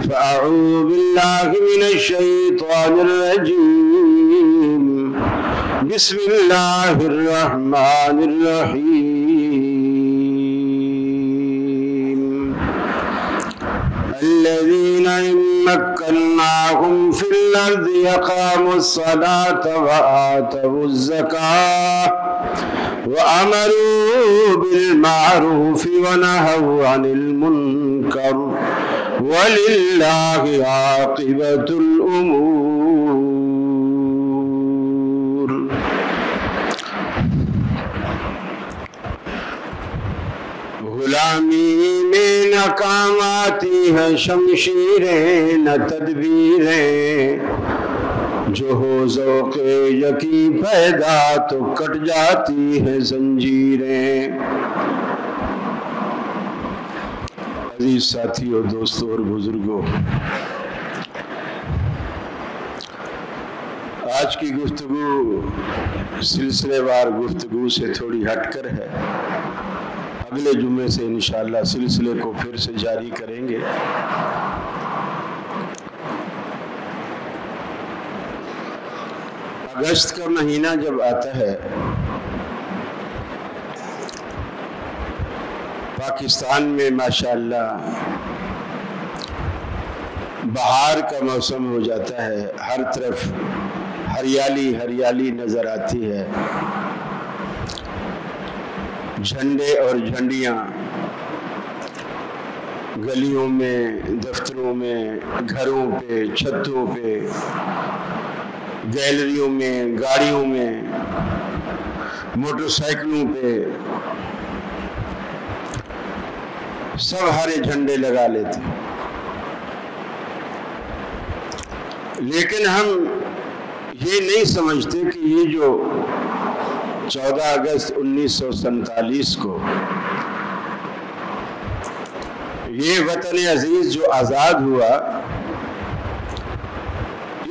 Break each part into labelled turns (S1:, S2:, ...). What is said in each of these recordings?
S1: فأعوذ بالله من الشيطان الرجيم بسم الله الرحمن الرحيم الذين إن مكناهم في الأرض أقاموا الصلاة وآتوا الزكاة وأمروا بالمعروف ونهوا عن المنكر وَلِلَّهِ عَاقِبَةُ الْأُمُورِ۔ غلامی میں نہ کام آتی ہے شمشیریں نہ تدبیریں، جو ہو ذوق یقین پیدا تو کٹ جاتی ہے زنجیریں۔ عزیز ساتھیوں، دوستوں اور بزرگوں، آج کی گفتگو سلسلے وار گفتگو سے تھوڑی ہٹ کر ہے۔ اگلے جمعے سے انشاءاللہ سلسلے کو پھر سے جاری کریں گے۔ اگست کا مہینہ جب آتا ہے، پاکستان میں ماشاءاللہ بہار کا موسم ہو جاتا ہے، ہر طرف ہریالی ہریالی نظر آتی ہے، جھنڈے اور جھنڈیاں گلیوں میں، دفتروں میں، گھروں پہ، چھتوں پہ، گیلریوں میں، گاڑیوں میں، موٹر سائیکلوں پہ سب ہرے جھنڈے لگا لیتے ہیں۔ لیکن ہم یہ نہیں سمجھتے کہ یہ جو 14 اگست 1947 کو یہ وطن عزیز جو آزاد ہوا،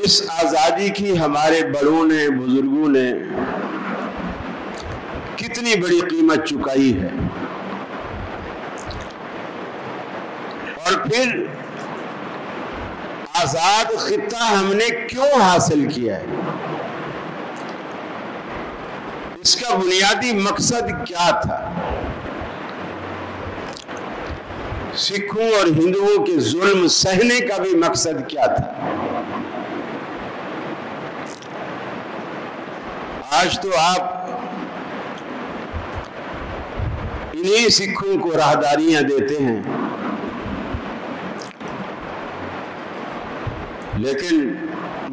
S1: اس آزادی کی ہمارے بڑوں نے، بزرگوں نے کتنی بڑی قیمت چکائی ہے، اور پھر آزاد خطہ ہم نے کیوں حاصل کیا ہے، اس کا بنیادی مقصد کیا تھا؟ سکھوں اور ہندوؤں کے ظلم سہنے کا بھی مقصد کیا تھا؟ آج تو آپ انہی سکھوں کو راہداریاں دیتے ہیں، لیکن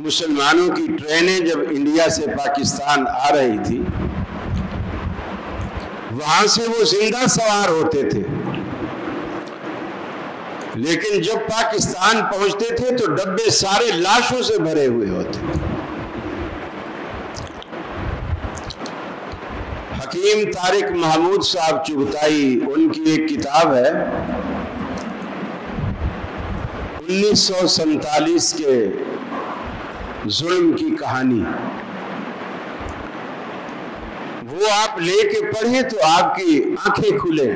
S1: مسلمانوں کی ٹرینیں جب انڈیا سے پاکستان آ رہی تھی، وہاں سے وہ زندہ سوار ہوتے تھے، لیکن جب پاکستان پہنچتے تھے تو ڈبے سارے لاشوں سے بھرے ہوئے ہوتے تھے۔ حکیم طارق محمود صاحب چغتائی، ان کی ایک کتاب ہے 1947 کے ظلم کی کہانی، وہ آپ لے کے پڑھیں تو آپ کی آنکھیں کھلیں،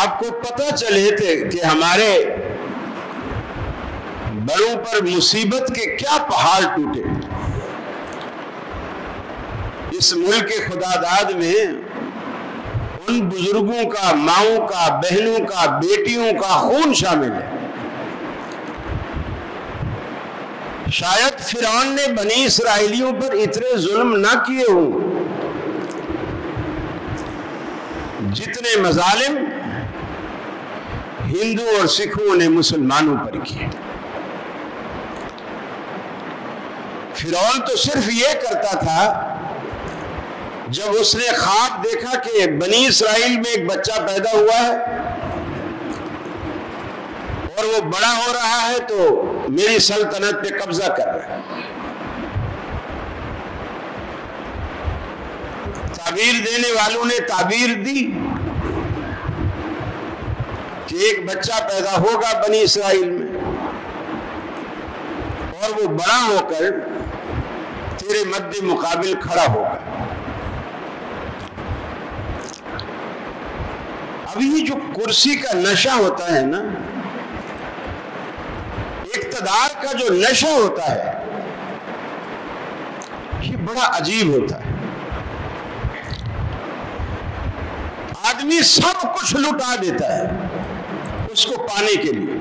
S1: آپ کو پتہ چلے کہ ہمارے بڑوں پر مصیبت کے کیا پہاڑ ٹوٹے۔ اس ملک خدا داد میں ان بزرگوں کا، ماؤں کا، بہنوں کا، بیٹیوں کا خون شامل ہے۔ شاید فرعون نے بنی اسرائیلیوں پر اتنے ظلم نہ کیے ہوں جتنے مظالم ہندو اور سکھوں نے مسلمانوں پر کیے۔ فرعون تو صرف یہ کرتا تھا، جب اس نے خواب دیکھا کہ بنی اسرائیل میں ایک بچہ پیدا ہوا ہے اور وہ بڑا ہو رہا ہے تو میری سلطنت پہ قبضہ کر رہا ہے، تعبیر دینے والوں نے تعبیر دی کہ ایک بچہ پیدا ہوگا بنی اسرائیل میں اور وہ بڑا ہو کر تیرے مد مقابل کھڑا ہوگا۔ اب یہ جو کرسی کا نشہ ہوتا ہے نا، اقتدار کا جو نشہ ہوتا ہے، یہ بڑا عجیب ہوتا ہے. آدمی سب کچھ لٹا دیتا ہے اس کو پانے کے لیے.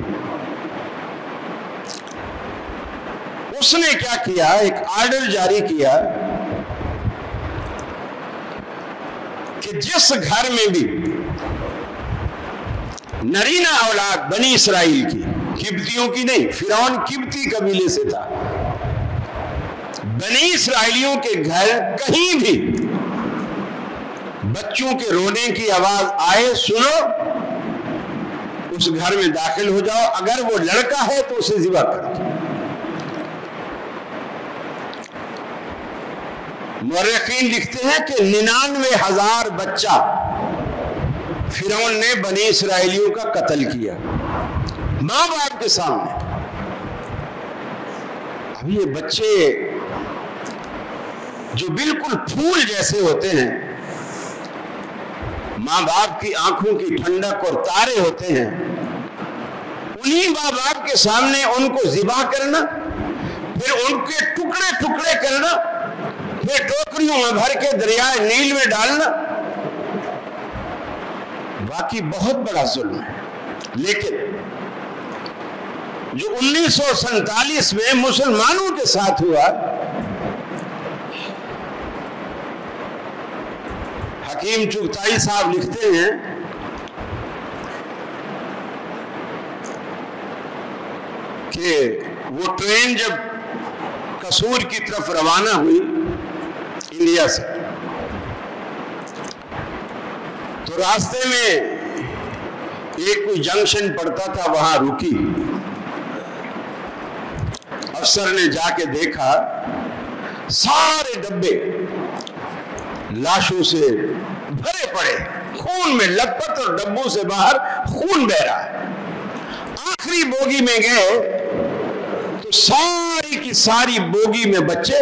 S1: اس نے کیا کیا؟ ایک آرڈر جاری کیا کہ جس گھر میں بھی نرینہ اولاد بنی اسرائیل کی، قبطیوں کی نہیں، فرعون قبطی قبیلے سے تھا، بنی اسرائیلیوں کے گھر کہیں بھی بچوں کے رونے کی آواز آئے، سنو، اس گھر میں داخل ہو جاؤ، اگر وہ لڑکا ہے تو اسے ذبح کر دو. مورخین لکھتے ہیں کہ 99,000 بچہ فرعون نے بنی اسرائیلیوں کا قتل کیا ماں باپ کے سامنے. اب یہ بچے جو بالکل پھول جیسے ہوتے ہیں، ماں باپ کی آنکھوں کی ٹھنڈک اور تارے ہوتے ہیں، انہی ماں باپ کے سامنے ان کو ذبح کرنا، پھر ان کے ٹکڑے ٹکڑے کرنا، پھر ٹوکریوں میں بھر کے دریائے نیل میں ڈالنا، واقعی بہت بڑا ظلم ہے. لیکن جو 1947 میں مسلمانوں کے ساتھ ہوا، حکیم چغتائی صاحب لکھتے ہیں کہ وہ ٹرین جب قصور کی طرف روانہ ہوئی انڈیا سے، تو راستے میں ایک کوئی جنکشن پڑتا تھا، وہاں رکی. افسر نے جا کے دیکھا سارے ڈبے لاشوں سے بھرے پڑے، خون میں لت پت، اور ڈبوں سے باہر خون بہ رہا ہے. آخری بوگی میں گئے تو ساری کی ساری بوگی میں بچے،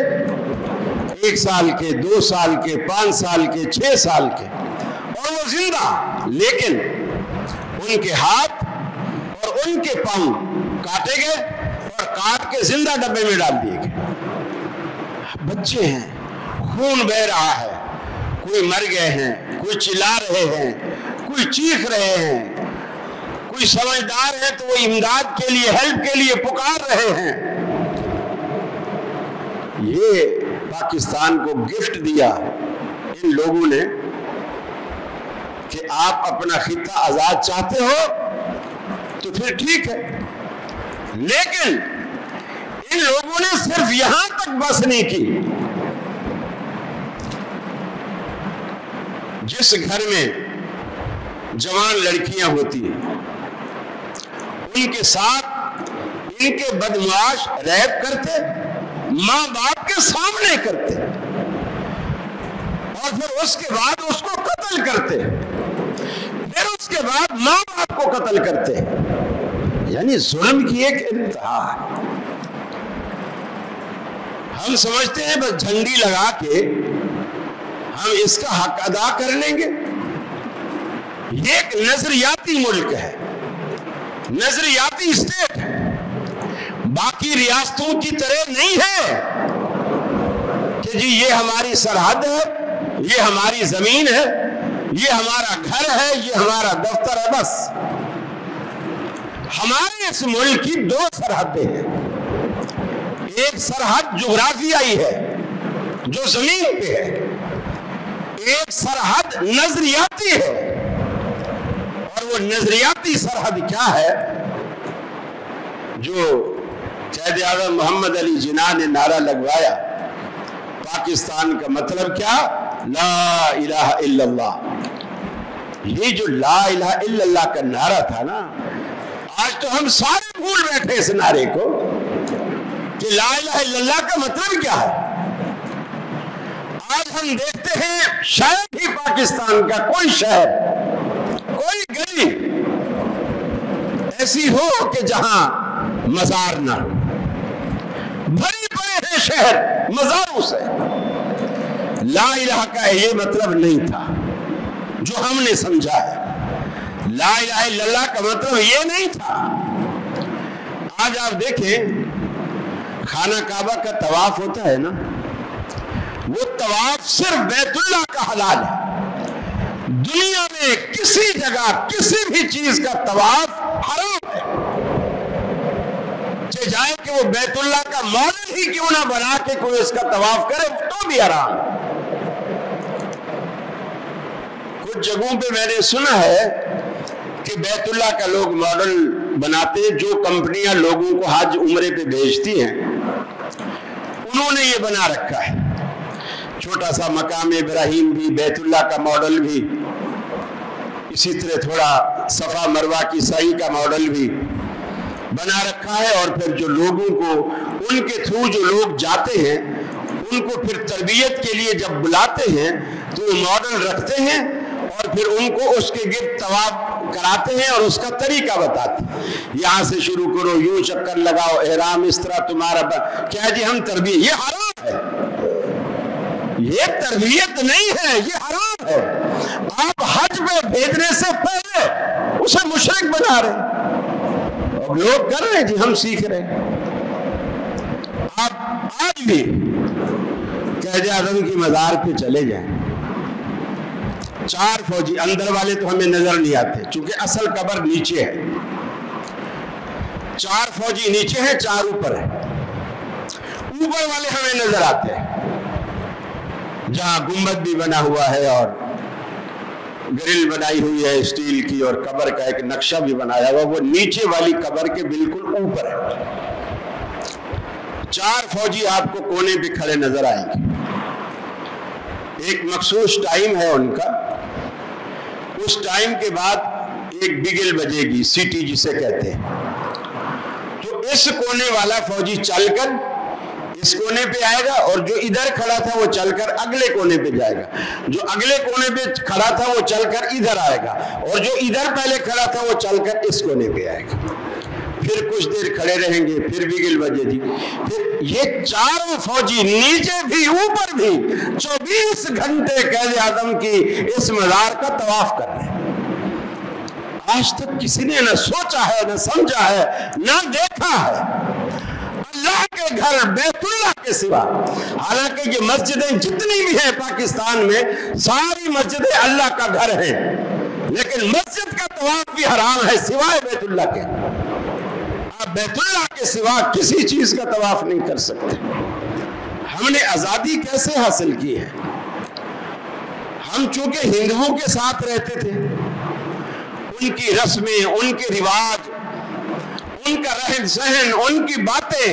S1: 1 سال کے، 2 سال کے، 5 سال کے، 6 سال کے، اور وہ زندہ، لیکن ان کے ہاتھ اور ان کے پاؤں کاٹے گئے اور کاٹ کے زندہ ڈبے میں ڈال دیے گئے. بچے ہیں، خون بہ رہا ہے، کوئی مر گئے ہیں، کوئی چلا رہے ہیں، کوئی چیخ رہے ہیں، کوئی سمجھدار ہے تو وہ امداد کے لیے، ہیلپ کے لیے پکار رہے ہیں. یہ پاکستان کو گفٹ دیا ان لوگوں نے کہ آپ اپنا خطہ آزاد چاہتے ہو تو پھر ٹھیک ہے، لیکن ان لوگوں نے صرف یہاں تک بس نہیں کی. جس گھر میں جوان لڑکیاں ہوتی ہیں، ان کے ساتھ ان کے بدمعاش ریپ کرتے، ماں باپ کے سامنے کرتے، اور پھر اس کے بعد اس کو قتل کرتے، پھر اس کے بعد ماں باپ کو قتل کرتے. یعنی ظلم کی ایک انتہا ہے. ہم سمجھتے ہیں بس جھنڈی لگا کے ہم اس کا حق ادا کر لیں گے. یہ ایک نظریاتی ملک ہے، نظریاتی اسٹیٹ ہے، باقی ریاستوں کی طرح نہیں ہے کہ جی یہ ہماری سرحد ہے، یہ ہماری زمین ہے، یہ ہمارا گھر ہے، یہ ہمارا دفتر ہے. بس ہمارے اس ملک کی 2 سرحدیں ہیں. ایک سرحد جغرافیائی ہے جو زمین پہ ہے، ایک سرحد نظریاتی ہے. اور وہ نظریاتی سرحد کیا ہے؟ جو قائد اعظم محمد علی جناح نے نعرہ لگوایا، پاکستان کا مطلب کیا؟ لا الہ الا اللہ. یہ جو لا الہ الا اللہ کا نعرہ تھا نا، آج تو ہم سارے بھول بیٹھے اس نعرے کو کہ لا الہ الا اللہ کا مطلب کیا ہے. آج ہم دیکھتے ہیں شاید ہی پاکستان کا کوئی شہر، کوئی گلی ایسی ہو کہ جہاں مزار نہ ہو. بھری پڑے ہیں شہر مزاروں سے. لا الہ کا یہ مطلب نہیں تھا جو ہم نے سمجھا ہے. لا الہ الا اللہ کا مطلب یہ نہیں تھا. آج آپ دیکھیں خانہ کعبہ کا طواف ہوتا ہے نا، وہ طواف صرف بیت اللہ کا حلال ہے. دنیا میں کسی جگہ کسی بھی چیز کا طواف حرام ہے، چاہے کہ وہ بیت اللہ کا ماڈل ہی کیوں نہ بنا کے کوئی اس کا طواف کرے تو بھی حرام. کچھ جگہوں پہ میں نے سنا ہے کہ بیت اللہ کا لوگ ماڈل بناتے، جو کمپنیاں لوگوں کو حج عمرے پہ بھیجتی ہیں انہوں نے یہ بنا رکھا ہے. چھوٹا سا مقام ابراہیم بھی، بیت اللہ کا ماڈل بھی، اسی طرح تھوڑا صفا مروہ کی سعی کا ماڈل بھی بنا رکھا ہے. اور پھر جو لوگوں کو ان کے تھرو جو لوگ جاتے ہیں ان کو پھر تربیت کے لیے جب بلاتے ہیں تو وہ ماڈل رکھتے ہیں اور پھر ان کو اس کے گرد طواف کراتے ہیں اور اس کا طریقہ بتاتے ہیں. یہاں سے شروع کرو، یوں چکر لگاؤ، احرام اس طرح تمہارا کیا جی ہم تربیت. یہ حرام ہے، یہ تربیت نہیں ہے، یہ حرام ہے. آپ حج پہ بھیجنے سے پہلے اسے مشرک بنا رہے ہیں. لوگ کر رہے ہیں جی، ہم سیکھ رہے ہیں. آپ آج بھی قائد اعظم کی مزار پہ چلے جائیں، 4 فوجی، اندر والے تو ہمیں نظر نہیں آتے چونکہ اصل قبر نیچے ہے. 4 فوجی نیچے ہیں، 4 اوپر ہیں. اوپر والے ہمیں نظر آتے ہیں جہاں گنبد بھی بنا ہوا ہے اور گرل بنائی ہوئی ہے اسٹیل کی اور قبر کا ایک نقشہ بھی بنایا ہوا، وہ نیچے والی قبر کے بالکل اوپر ہے. 4 فوجی آپ کو کونے پہ کھڑے نظر آئیں گے. ایک مخصوص ٹائم ہے ان کا، اس ٹائم کے بعد ایک بگل بجے گی، سیٹی جسے کہتے ہیں. تو اس کونے والا فوجی چل کر اس کونے پہ آئے گا اور جو ادھر کھڑا تھا وہ چل کر اگلے کونے پہ جائے گا. جو اگلے کونے پہ کھڑا تھا وہ چل کر ادھر آئے گا اور جو ادھر پہلے کھڑا تھا وہ چل کر اس کونے پہ آئے گا. پھر کچھ دیر کھڑے رہیں گے، پھر بگل بجے گی. پھر یہ 4 فوجی نیچے بھی اوپر بھی 24 گھنٹے قائد اعظم کی اس مزار کا طواف کر رہے ہیں. آج تک کسی نے نہ سوچا ہے، نہ سمجھا ہے، نہ دیکھا ہے اللہ کے گھر بیت اللہ کے سوا. حالانکہ یہ مسجدیں جتنی بھی ہیں پاکستان میں ساری مسجدیں اللہ کا گھر ہیں، لیکن مسجد کا طواف بھی حرام ہے سوائے بیت اللہ کے. آپ بیت اللہ کے سوا کسی چیز کا طواف نہیں کر سکتے. ہم نے آزادی کیسے حاصل کی ہے؟ ہم چونکہ ہندوؤں کے ساتھ رہتے تھے، ان کی رسمیں، ان کے رواج، ان کا رہن سہن، ان کی باتیں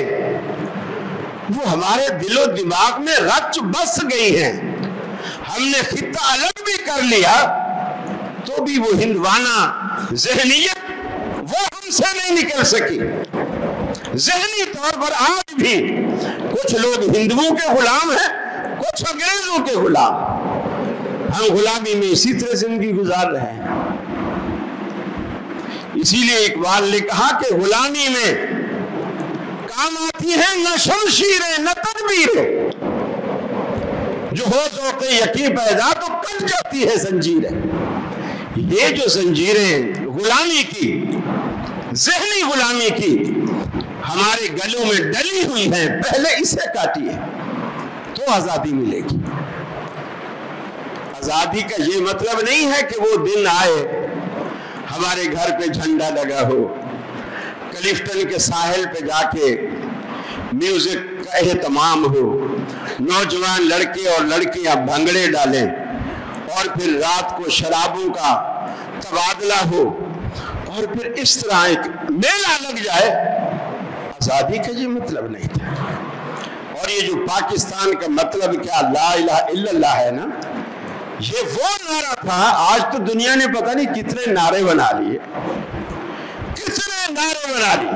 S1: وہ ہمارے دل و دماغ میں رچ بس گئی ہیں. ہم نے خطہ الگ بھی کر لیا تو بھی وہ ہندوانہ ذہنیت وہ ہم سے نہیں نکل سکی. ذہنی طور پر آج بھی کچھ لوگ ہندوؤں کے غلام ہیں، کچھ انگریزوں کے غلام. ہم غلامی میں اسی طرح زندگی گزار رہے ہیں. اسی لیے اقبال نے کہا کہ غلامی میں کام آتی ہیں نہ شمشیریں نہ تدبیریں، جو ہو ذوق یقین پیدا تو کٹ جاتی ہے زنجیریں. یہ جو زنجیریں غلامی کی، ذہنی غلامی کی ہمارے گلوں میں ڈلی ہوئی ہیں، پہلے اسے کاٹیے تو آزادی ملے گی. آزادی کا یہ مطلب نہیں ہے کہ وہ دن آئے ہمارے گھر پہ جھنڈا لگا ہو، کلفٹن کے ساحل پہ جا کے میوزک کا اہتمام ہو، نوجوان لڑکے اور لڑکیاں بھنگڑے ڈالیں اور پھر رات کو شرابوں کا تبادلہ ہو اور پھر اس طرح ایک میلہ لگ جائے. آزادی کا یہ مطلب نہیں تھا. اور یہ جو پاکستان کا مطلب کیا لا الہ الا اللہ ہے نا، یہ وہ نعرہ تھا. آج تو دنیا نے پتہ نہیں کتنے نعرے بنا لیے، کتنے نعرے بنا لیے.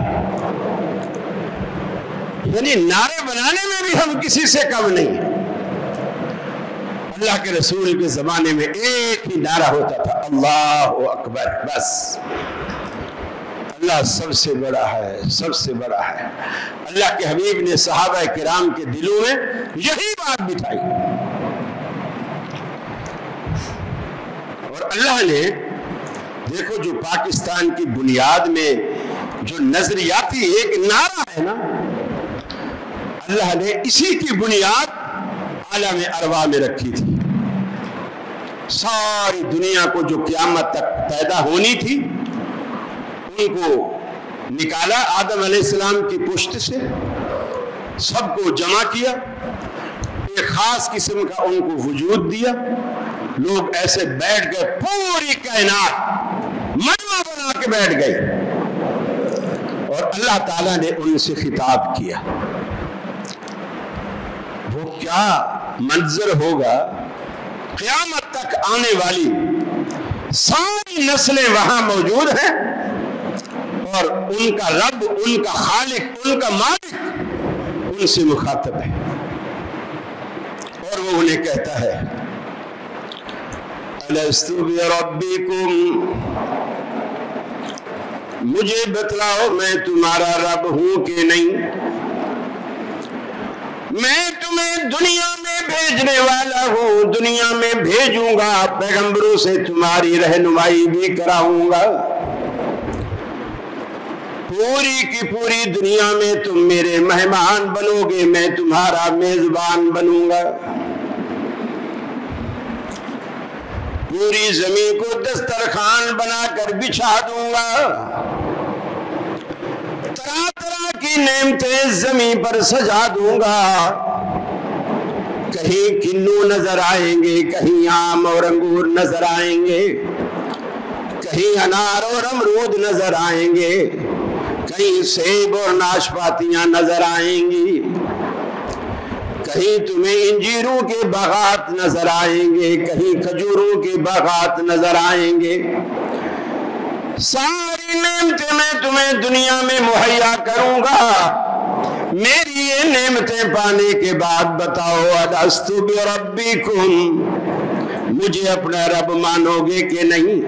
S1: یعنی نعرے بنانے میں بھی ہم کسی سے کم نہیں ہیں. اللہ کے رسول کے زمانے میں ایک ہی نعرہ ہوتا تھا، اللہ اکبر. بس اللہ سب سے بڑا ہے، سب سے بڑا ہے. اللہ کے حبیب نے صحابہ کرام کے دلوں میں یہی بات بٹھائی. اور اللہ نے دیکھو جو پاکستان کی بنیاد میں جو نظریاتی ایک نعرہ ہے نا، اللہ نے اسی کی بنیاد عالم ارواح میں رکھی تھی. ساری دنیا کو جو قیامت تک پیدا ہونی تھی ان کو نکالا آدم علیہ السلام کی پشت سے، سب کو جمع کیا، ایک خاص قسم کا ان کو وجود دیا. لوگ ایسے بیٹھ گئے، پوری کائنات مجمع بنا کے بیٹھ گئی، اور اللہ تعالیٰ نے ان سے خطاب کیا. وہ کیا منظر ہوگا، قیامت تک آنے والی ساری نسلیں وہاں موجود ہیں اور ان کا رب، ان کا خالق، ان کا مالک ان سے مخاطب ہے، اور وہ انہیں کہتا ہے الست بربکم، مجھے بتلاؤ میں تمہارا رب ہوں کہ نہیں. میں تمہیں دنیا میں بھیجنے والا ہوں، دنیا میں بھیجوں گا، پیغمبروں سے تمہاری رہنمائی بھی کراؤں گا. پوری کی پوری دنیا میں تم میرے مہمان بنو گے، میں تمہارا میزبان بنوں گا. پوری زمین کو دسترخوان بنا کر بچھا دوں گا، طرح طرح کی نعمتیں زمین پر سجا دوں گا. کہیں کنو نظر آئیں گے، کہیں آم اور انگور نظر آئیں گے، کہیں انار اور امرود نظر آئیں گے، کہیں سیب اور ناشپاتیاں نظر آئیں گی، کہیں تمہیں انجیروں کے باغات نظر آئیں گے، کہیں کھجوروں کے باغات نظر آئیں گے. ساری نعمتیں میں تمہیں دنیا میں مہیا کروں گا. میری یہ نعمتیں پانے کے بعد بتاؤ الست بربکم، مجھے اپنا رب مانو گے کہ نہیں،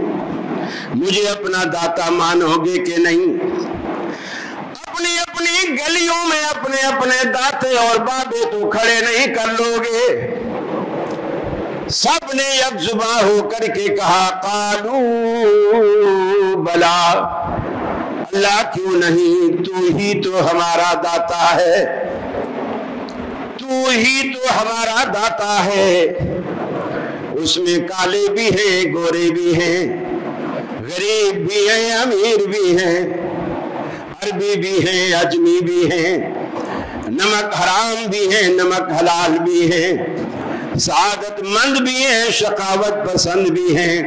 S1: مجھے اپنا داتا مانو گے کہ نہیں. اپنی اپنی گلیوں میں اپنے اپنے داتے اور بابے تو کھڑے نہیں کر لو گے. سب نے یک زباں ہو کر کے کہا قالو بلا، اللہ کیوں نہیں، تو ہی تو ہمارا داتا ہے، تو ہی تو ہمارا داتا ہے. اس میں کالے بھی ہیں، گورے بھی ہیں، غریب بھی ہیں، امیر بھی ہیں، عربی بھی ہیں، اجمی بھی ہیں، نمک حرام بھی ہیں، نمک حلال بھی ہیں، سعادت مند بھی ہیں، شقاوت پسند بھی ہیں.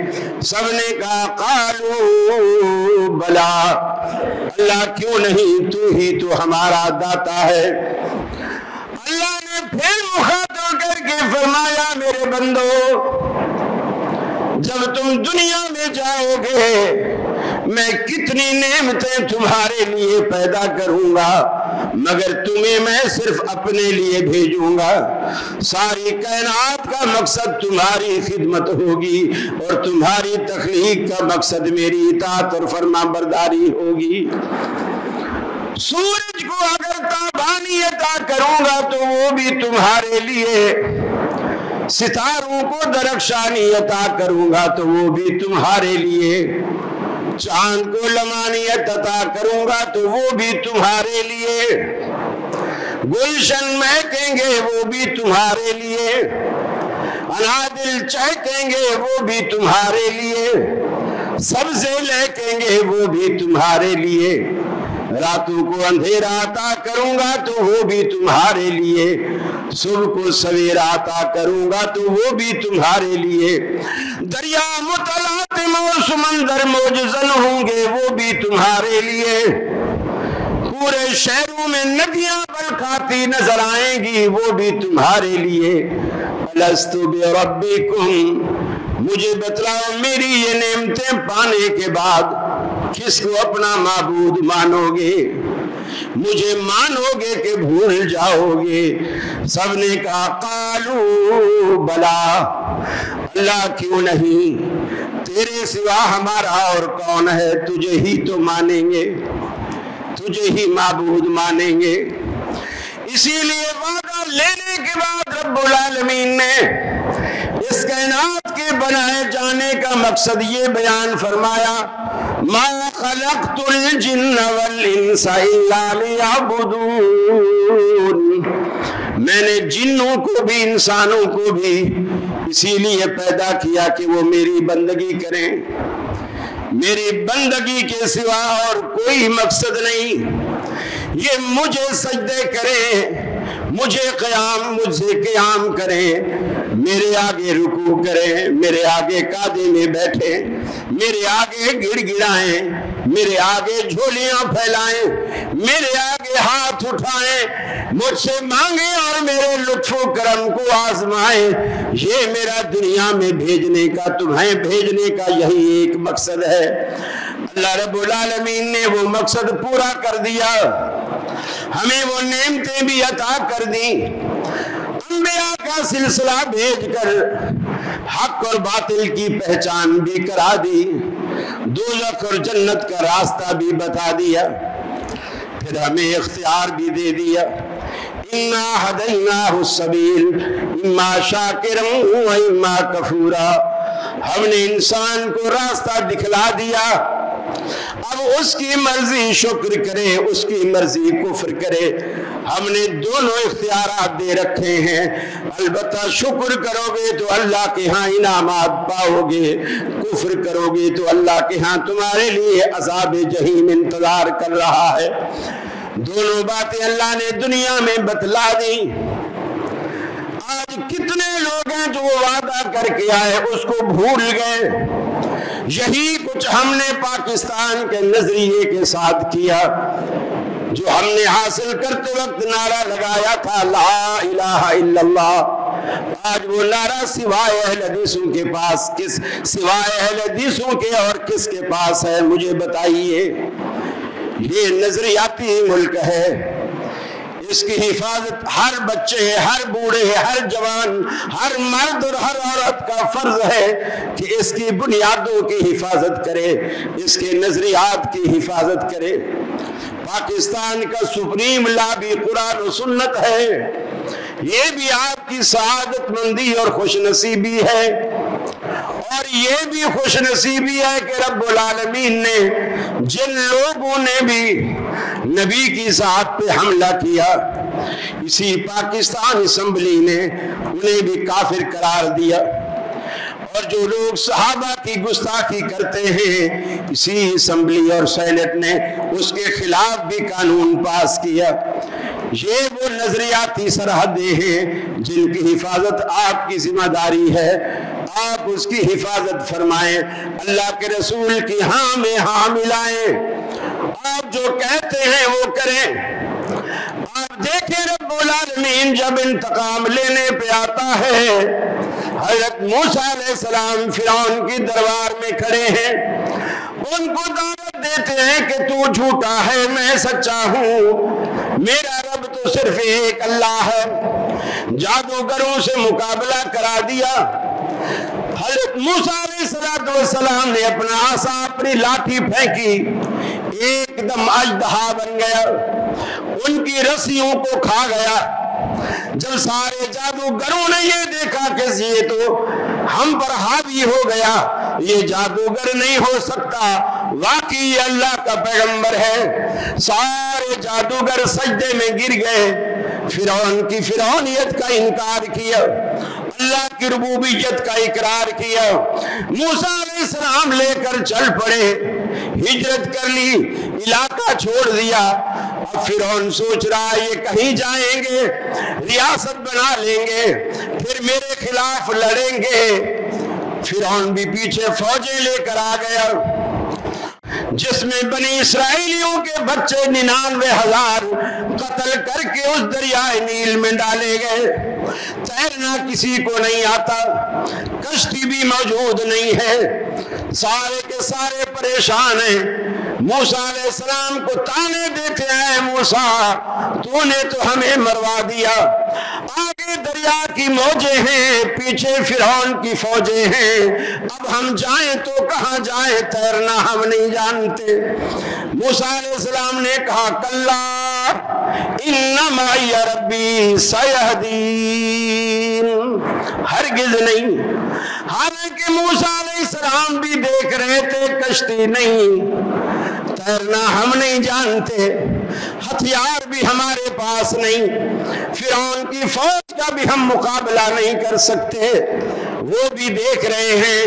S1: سب نے کہا قالو بلا، اللہ کیوں نہیں، تو ہی تو ہمارا داتا ہے. اللہ نے پھر مخاطب کر کے فرمایا میرے بندو، جب تم دنیا میں جاؤ گے میں کتنی نعمتیں تمہارے لیے پیدا کروں گا، مگر تمہیں میں صرف اپنے لیے بھیجوں گا. ساری کائنات کا مقصد تمہاری خدمت ہوگی اور تمہاری تخلیق کا مقصد میری اطاعت اور فرما برداری ہوگی. سورج کو اگر تابانی عطا کروں گا تو وہ بھی تمہارے لیے، ستاروں کو درخشانی عطا کروں گا تو وہ بھی تمہارے لیے، چاند کو لمانیت عطا کروں گا تو وہ بھی تمہارے لیے، گلشن مہکیں گے وہ بھی تمہارے لیے، انادل چہکیں گے وہ بھی تمہارے لیے، سبزے لہکیں گے وہ بھی تمہارے لیے، راتوں کو اندھیرا عطا کروں گا تو وہ بھی تمہارے لیے، صبح کو سویرا عطا کروں گا تو وہ بھی تمہارے لیے، دریا متلاطم اور سمندر موجزن ہوں گے وہ بھی تمہارے لیے، پورے شہروں میں ندیاں بلکھاتی نظر آئیں گی وہ بھی تمہارے لیے. الست بربکم، مجھے بتلاؤ میری یہ نعمتیں پانے کے بعد کس کو اپنا معبود مانو گے، مجھے مانو گے کہ بھول جاؤ گے. سب نے کہا قالو بلا، اللہ کیوں نہیں، تیرے سوا ہمارا اور کون ہے، تجھے ہی تو مانیں گے، تجھے ہی معبود مانیں گے. اسی لیے وعدہ لینے کے بعد رب العالمین نے اس کائنات کے بنائے جانے کا مقصد یہ بیان فرمایا، ما خلقت الجن والانس الا لیعبدون، میں نے جنوں کو بھی انسانوں کو بھی اسی لیے پیدا کیا کہ وہ میری بندگی کریں، میری بندگی کے سوا اور کوئی مقصد نہیں، یہ مجھے سجدے کریں، مجھے مجھ سے قیام کریں، میرے آگے رکوع کریں، میرے آگے قعدے میں بیٹھیں، میرے آگے گڑ گڑائیں، میرے آگے جھولیاں پھیلائیں، میرے آگے ہاتھ اٹھائیں، مجھ سے مانگیں اور میرے لطف و کرم کو آزمائیں۔ یہ میرا دنیا میں بھیجنے کا، تمہیں بھیجنے کا یہی ایک مقصد ہے۔ اللہ رب العالمین نے وہ مقصد پورا کر دیا، ہمیں وہ نعمتیں بھی عطا کر دیں، انبیاء کا سلسلہ بھیج کر حق اور باطل کی پہچان بھی کرا دی، دوزخ اور جنت کا راستہ بھی بتا دیا، پھر ہمیں اختیار بھی دے دیا، اِنَّا هَدَيْنَاهُ السَّبِيلَ اِمَّا شَاكِرًا وَإِمَّا كَفُورًا، ہم نے انسان کو راستہ دکھلا دیا، اب اس کی مرضی شکر کرے، اس کی مرضی کفر کرے، ہم نے دونوں اختیارات دے رکھے ہیں۔ البتہ شکر کرو گے تو اللہ کے ہاں انعامات پاؤ گے، کفر کرو گے تو اللہ کے ہاں تمہارے لیے عذاب جہنم انتظار کر رہا ہے۔ دونوں باتیں اللہ نے دنیا میں بتلا دی۔ آج کتنے لوگ ہیں جو وہ وعدہ کر کے آئے اس کو بھول گئے۔ یہی کچھ ہم نے پاکستان کے نظریے کے ساتھ کیا، جو ہم نے حاصل کرتے وقت نعرہ لگایا تھا لا الہ الا اللہ، آج وہ نعرہ سوائے اہل حدیثوں کے پاس سوائے اہل حدیثوں کے اور کس کے پاس ہے؟ مجھے بتائیے۔ یہ نظریاتی ملک ہے، اس کی حفاظت ہر بچے، ہر بوڑھے، ہر جوان، ہر مرد اور ہر عورت کا فرض ہے کہ اس کی بنیادوں کی حفاظت کرے، اس کے نظریات کی حفاظت کرے۔ پاکستان کا سپریم لا بھی قرآن و سنت ہے، یہ بھی آپ کی سعادت مندی اور خوش نصیبی ہے، اور یہ بھی خوش نصیبی ہے کہ رب العالمین نے جن لوگوں نے بھی نبی کی ذات پہ حملہ کیا، اسی پاکستان اسمبلی نے انہیں بھی کافر قرار دیا، اور جو لوگ صحابہ کی گستاخی کرتے ہیں اسی اسمبلی اور سینٹ نے اس کے خلاف بھی قانون پاس کیا۔ یہ وہ نظریاتی سرحدیں ہیں جن کی حفاظت آپ کی ذمہ داری ہے، آپ اس کی حفاظت فرمائیں، اللہ کے رسول کی ہاں میں ہاں ملائیں، آپ جو کہتے ہیں وہ کریں۔ آپ دیکھیں رب العالمین جب انتقام لینے پہ آتا ہے، حضرت موسیٰ علیہ السلام فرعون کی دربار میں کھڑے ہیں، ان کو دعوت دیتے ہیں کہ تو جھوٹا ہے میں سچا ہوں، میرا رب تو صرف ایک اللہ ہے، جادوگروں سے مقابلہ کرا دیا۔ حضرت موسیٰ علیہ السلام نے اپنا عصا، اپنی لاٹھی پھینکی، ایک دم اژدہا بن گیا، ان کی رسیوں کو کھا گیا۔ جب سارے جادوگروں نے یہ دیکھا کہ یہ تو ہم پر حاوی ہو گیا، یہ جادوگر نہیں ہو سکتا، واقعی یہ اللہ کا پیغمبر ہے، سارے جادوگر سجدے میں گر گئے، فرعون کی فرعونیت کا انکار کیا، اللہ کی ربوبیت کا اقرار کیا۔ موسیٰ علیہ السلام لے کر چل پڑے، ہجرت کر لی، علاقہ چھوڑ دیا۔ اب فرعون سوچ رہا ہے یہ کہیں جائیں گے، ریاست بنا لیں گے، پھر میرے خلاف لڑیں گے۔ فرعون بھی پیچھے فوجیں لے کر آ گیا، جس میں بنی اسرائیلیوں کے بچے 99,000 قتل کر کے اس دریائے نیل میں ڈالے گئے۔ تیرنا کسی کو نہیں آتا، کشتی بھی موجود نہیں ہے، سارے کے سارے پریشان ہیں۔ موسیٰ علیہ السلام کو تانے دیتے ہیں، موسیٰ تو نے تو ہمیں مروا دیا، آگے دریا کی موجیں ہیں، پیچھے فرعون کی فوجیں ہیں، اب ہم جائیں تو کہاں جائیں، تیرنا ہم نہیں جانتے۔ موسیٰ علیہ السلام نے کہا کلا ان معی ربی سیہدین، ہرگز نہیں، حالانکہ کہ موسیٰ علیہ السلام بھی دیکھ رہے تھے کشتی نہیں، تیرنا ہم نہیں جانتے، ہتھیار بھی ہمارے پاس نہیں، فرعون کی فوج کا بھی ہم مقابلہ نہیں کر سکتے، وہ بھی دیکھ رہے ہیں۔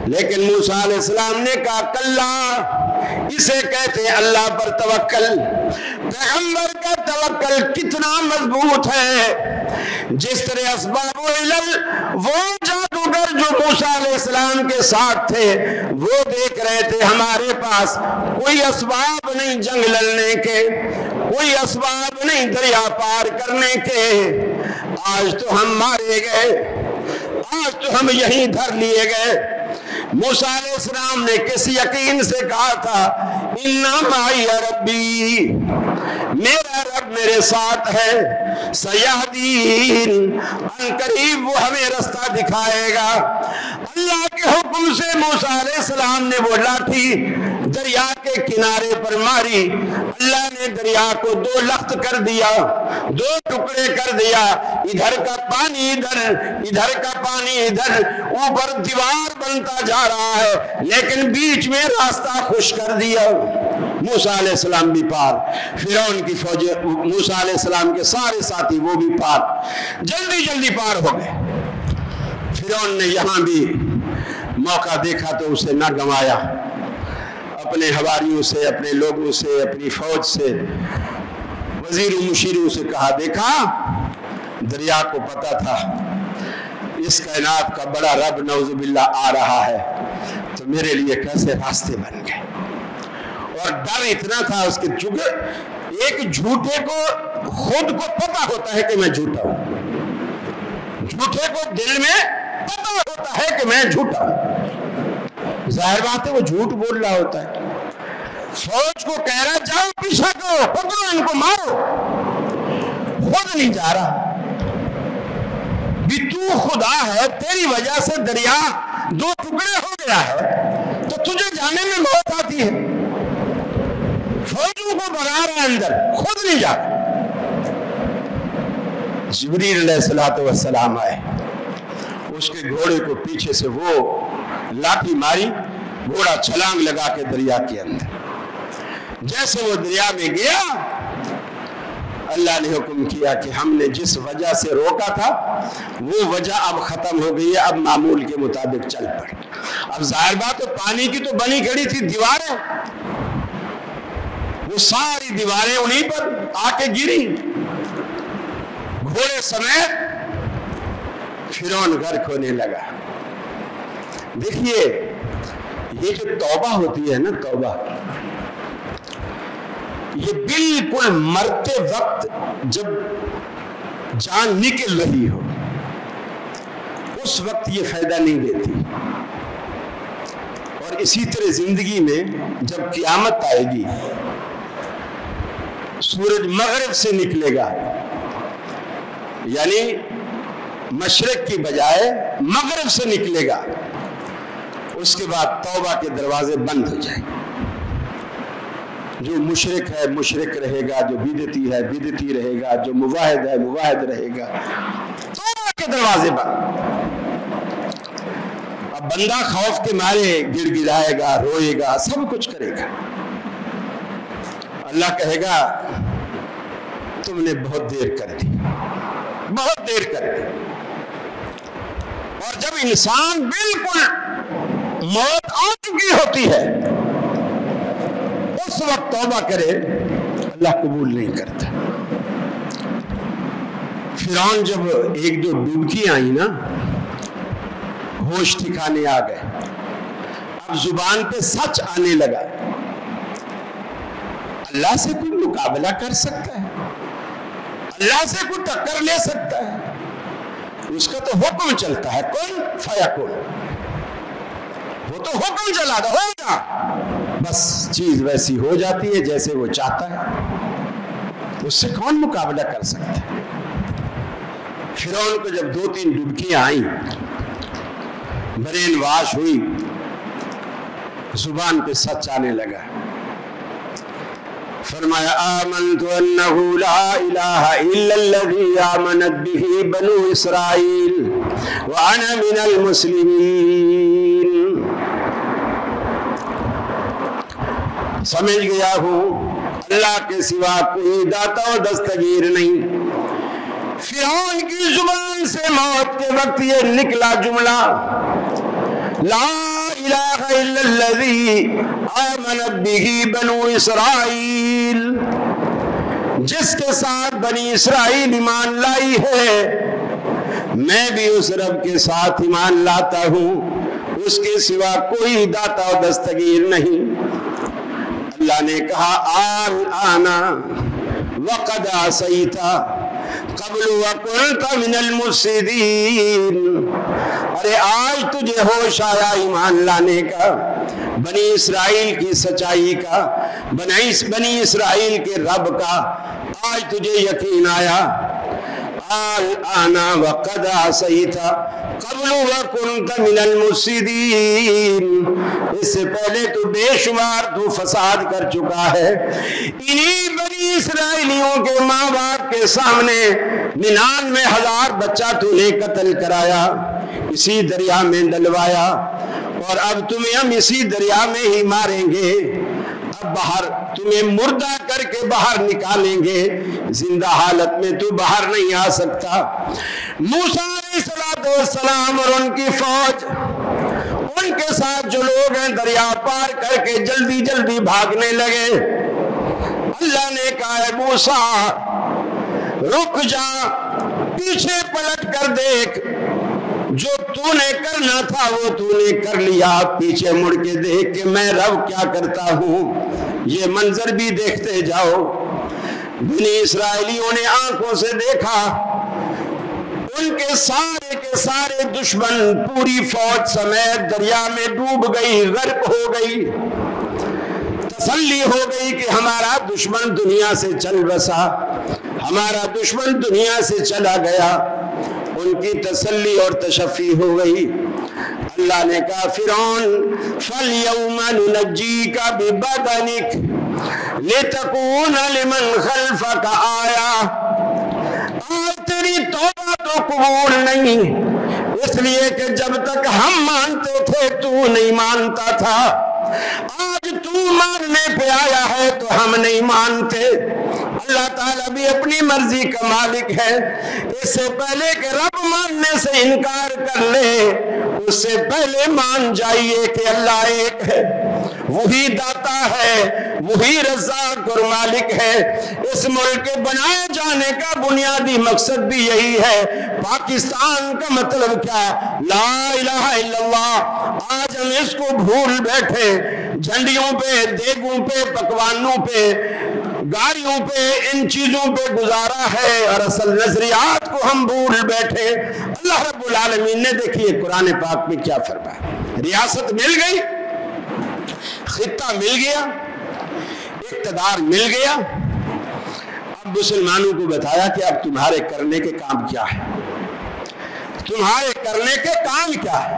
S1: لیکن موسیٰ علیہ السلام نے کہا کلا، اسے کہتے ہیں اللہ پر توکل۔ پیغمبر کا توکل کتنا مضبوط ہے، جس طرح اسباب العلل، وہ جادوگر جو موسیٰ علیہ السلام کے ساتھ تھے وہ دیکھ رہے تھے ہمارے پاس کوئی اسباب نہیں جنگ لڑنے کے، کوئی اسباب نہیں دریا پار کرنے کے، آج تو ہم مارے گئے، آج تو ہم یہیں دھر لیے گئے۔ موسیٰ علیہ السلام نے کس یقین سے کہا تھا اِنَّ مَعِیَ رَبِّی، میرا رب میرے ساتھ ہے، سَیَہْدِینِ، ان قریب وہ ہمیں رستہ دکھائے گا۔ اللہ کے حکم سے موسیٰ علیہ السلام نے وہ لاٹھی دریا کے کنارے پر ماری، اللہ نے دریا کو دو لخت کر دیا، دو ٹکڑے کر دیا، ادھر کا پانی ادھر، ادھر کا پانی ادھر، اوپر دیوار بنتا جا رہا ہے لیکن بیچ میں راستہ خوش کر دیا۔ موسیٰ علیہ السلام بھی پار، فرعون کی فوج، موسیٰ علیہ السلام کے سارے ساتھی وہ بھی پار، جلدی جلدی پار ہو گئے۔ فرعون نے یہاں بھی موقع دیکھا تو اسے نہ گنوایا، اپنے حواریوں سے، اپنے لوگوں سے، اپنی فوج سے، وزیر و مشیروں سے کہا دیکھا دریا کو پتا تھا اس کائنات کا بڑا رب نعوذ باللہ آ رہا ہے، تو میرے لیے کیسے راستے بن گئے۔ اور ڈر اتنا تھا اس کے، چونکہ ایک جھوٹے کو خود کو پتا ہوتا ہے کہ میں جھوٹا ہوں، جھوٹے کو دل میں پتا ہوتا ہے کہ میں جھوٹا ہوں، ظاہر بات ہے وہ جھوٹ بول رہا ہوتا ہے۔ فوج کو کہہ رہا جاؤ پیچھا کرو، پکڑو ان کو مارو، خود نہیں جا رہا۔ بھی تو خدا ہے، تیری وجہ سے دریا دو ٹکڑے ہو گیا ہے تو تجھے جانے میں موت آتی ہے، فوجوں کو بنا رہا اندر، خود نہیں جا رہا۔ جبریل علیہ السلام آئے، اس کے گھوڑے کو پیچھے سے وہ لاٹھی ماری، گھوڑا چھلانگ لگا کے دریا کے اندر، جیسے وہ دریا میں گیا اللہ نے حکم کیا کہ ہم نے جس وجہ سے روکا تھا وہ وجہ اب ختم ہو گئی ہے، اب معمول کے مطابق چل پڑ۔ اب ظاہر بات ہے پانی کی تو بنی کھڑی تھی دیواریں، وہ ساری دیواریں انہیں پر آ کے گری، گھوڑے سمیت فرعون غرق ہونے لگا۔ دیکھیے یہ جو توبہ ہوتی ہے نا، توبہ یہ بالکل مرتے وقت جب جان نکل رہی ہو اس وقت یہ فائدہ نہیں دیتی، اور اسی طرح زندگی میں جب قیامت آئے گی، سورج مغرب سے نکلے گا، یعنی مشرق کی بجائے مغرب سے نکلے گا، اس کے بعد توبہ کے دروازے بند ہو جائیں گے۔ جو مشرک ہے مشرک رہے گا، جو بدعتی ہے بدعتی رہے گا، جو موحد ہے موحد رہے گا، توبہ کے دروازے بند۔ اب بندہ خوف کے مارے گڑ گڑائے گا، روئے گا، سب کچھ کرے گا، اللہ کہے گا تم نے بہت دیر کر دی، بہت دیر کر دی۔ اور جب انسان بالکل موت آ چکی ہوتی ہے اس وقت توبہ کرے، اللہ قبول نہیں کرتا۔ فرعون جب ایک دو ڈبکی آئی نا، ہوش ٹھکانے آ گئے، اب زبان پہ سچ آنے لگا، اللہ سے کوئی مقابلہ کر سکتا ہے، اللہ سے کوئی ٹکر لے سکتا ہے، اس کا تو حکم چلتا ہے، کن فیکن، وہ تو حکم چلا تھا، ہو جا، بس چیز ویسی ہو جاتی ہے جیسے وہ چاہتا ہے، اس سے کون مقابلہ کر سکتا ہے۔ فرعون کو جب دو تین ڈبکیاں آئیں، برین واش ہوئی، زبان پہ سچ آنے لگا، فرمایا آمنت انہ لا الہ الا الذی آمنت بہ بنو اسرائیل، وأنا من المسلمين. سمجھ گیا ہوں اللہ کے سوا کوئی داتا و دستگیر نہیں. فرعون کی زبان سے موت کے وقت یہ نکلا جملہ لا الہ الا الذی آمنت بہ بنو اسرائیل، جس کے ساتھ بنی اسرائیل ایمان لائی ہے میں بھی اس رب کے ساتھ ایمان لاتا ہوں، اس کے سوا کوئی داتا و دستگیر نہیں. اللہ نے کہا الآن وقد عصیت قبل وکنت من المفسدین، ارے آج تجھے ہوش آیا ایمان لانے کا، بنی اسرائیل کی سچائی کا، بنی اسرائیل کے رب کا آج تجھے یقین آیا. الآن وقد عصیت قبل وکنت من المفسدین، اس سے پہلے تو بے شمار تو فساد کر چکا ہے. انہی بنی اسرائیلیوں کے ماں باپ کے سامنے 99,000 بچہ تو نے قتل کرایا، اسی دریا میں ڈلوایا، اور اب تمہیں ہم اسی دریا میں ہی ماریں گے. اب باہر تمہیں مردہ کر کے باہر نکالیں گے، زندہ حالت میں تو باہر نہیں آ سکتا. موسیٰ علیہ السلام اور ان کی فوج، ان کے ساتھ جو لوگ ہیں دریا پار کر کے جلدی جلدی بھاگنے لگے. اللہ نے کہا اے موسیٰ رک جا، پیچھے پلٹ کر دیکھ، جو تو نے کرنا تھا وہ تو نے کر لیا، پیچھے مڑ کے دیکھ کہ میں رب کیا کرتا ہوں، یہ منظر بھی دیکھتے جاؤ. بنی اسرائیلیوں نے آنکھوں سے دیکھا ان کے سارے دشمن پوری فوج سمیت دریا میں ڈوب گئی، غرق ہو گئی. تسلی ہو گئی کہ ہمارا دشمن دنیا سے چل بسا، ہمارا دشمن دنیا سے چلا گیا. ان کی تسلی اور تشفی ہو گئی. اللہ نے کہا فرعون فَالْيَوْمَ نُنَجِّيكَ بِبَدَنِكَ لِتَكُونَ لِمَنْ خَلْفَكَ آیَةً، آج تیری توبہ تو قبول نہیں، اس لیے کہ جب تک ہم مانتے تھے تو نہیں مانتا تھا، آج تو ماننے پہ آیا ہے تو ہم نہیں مانتے. اللہ تعالیٰ بھی اپنی مرضی کا مالک ہے. اس سے پہلے کہ رب ماننے سے انکار کر لے، اس سے پہلے مان جائیے کہ اللہ ایک ہے، وہی داتا ہے، وہی رزاق اور مالک ہے. اس ملک کے بنائے جانے کا بنیادی مقصد بھی یہی ہے. پاکستان کا مطلب کیا؟ لا الہ الا اللہ. آج ہم اس کو بھول بیٹھے، جھنڈیوں پہ، دیگوں پہ، پکوانوں پہ، گاڑیوں پہ، ان چیزوں پہ گزارا ہے، اور اصل نظریات کو ہم بھول بیٹھے. اللہ رب العالمین نے دیکھیے قرآن پاک میں کیا فرمایا. ریاست مل گئی، خطہ مل گیا، اقتدار مل گیا. اب مسلمانوں کو بتایا کہ اب تمہارے کرنے کے کام کیا ہے، تمہارے کرنے کے کام کیا ہے.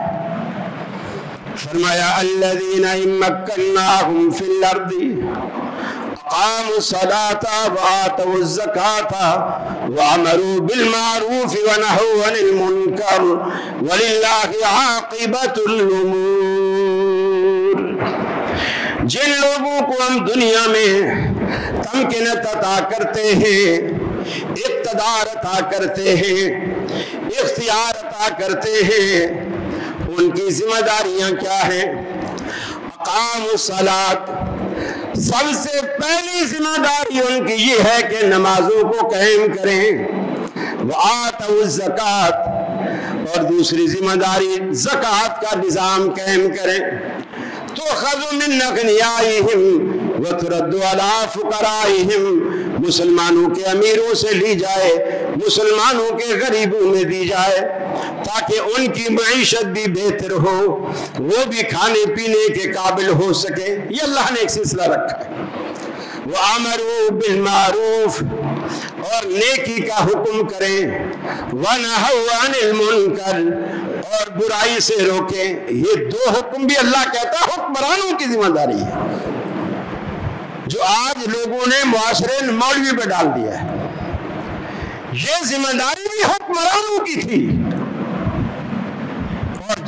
S1: فرمایا الذین ان مکناہم فی الارض اقاموا الصلاة وآتوا الزکاة وامروا بالمعروف ونہوا عن المنکر وللہ عاقبۃ الامور. جن لوگوں کو ہم دنیا میں تمکنت عطا کرتے ہیں، اقتدار عطا کرتے ہیں، اختیار عطا کرتے ہیں، ان کی ذمہ داریاں کیا ہیں؟ اقاموا الصلاۃ، سب سے پہلی ذمہ داری ان کی یہ ہے کہ نمازوں کو قائم کریں. وآتوا الزکاۃ، اور دوسری ذمہ داری زکوٰۃ کا نظام قائم کریں. تؤخذ من اغنیائہم وترد علی فقرائہم، مسلمانوں کے امیروں سے لی جائے، مسلمانوں کے غریبوں میں دی جائے، تاکہ ان کی معیشت بھی بہتر ہو، وہ بھی کھانے پینے کے قابل ہو سکے. یہ اللہ نے ایک سلسلہ رکھا ہے. وَأَمَرُوا بِالْمَعْرُوفِ، اور نیکی کا حکم کریں، وَنَهَوْا عَنِ الْمُنْكَرِ، اور برائی سے روکیں. یہ دو حکم بھی اللہ کہتا ہے حکمرانوں کی ذمہ داری ہے، جو آج لوگوں نے معاشرے مولوی پہ ڈال دیا ہے. یہ ذمہ داری بھی حکمرانوں کی تھی.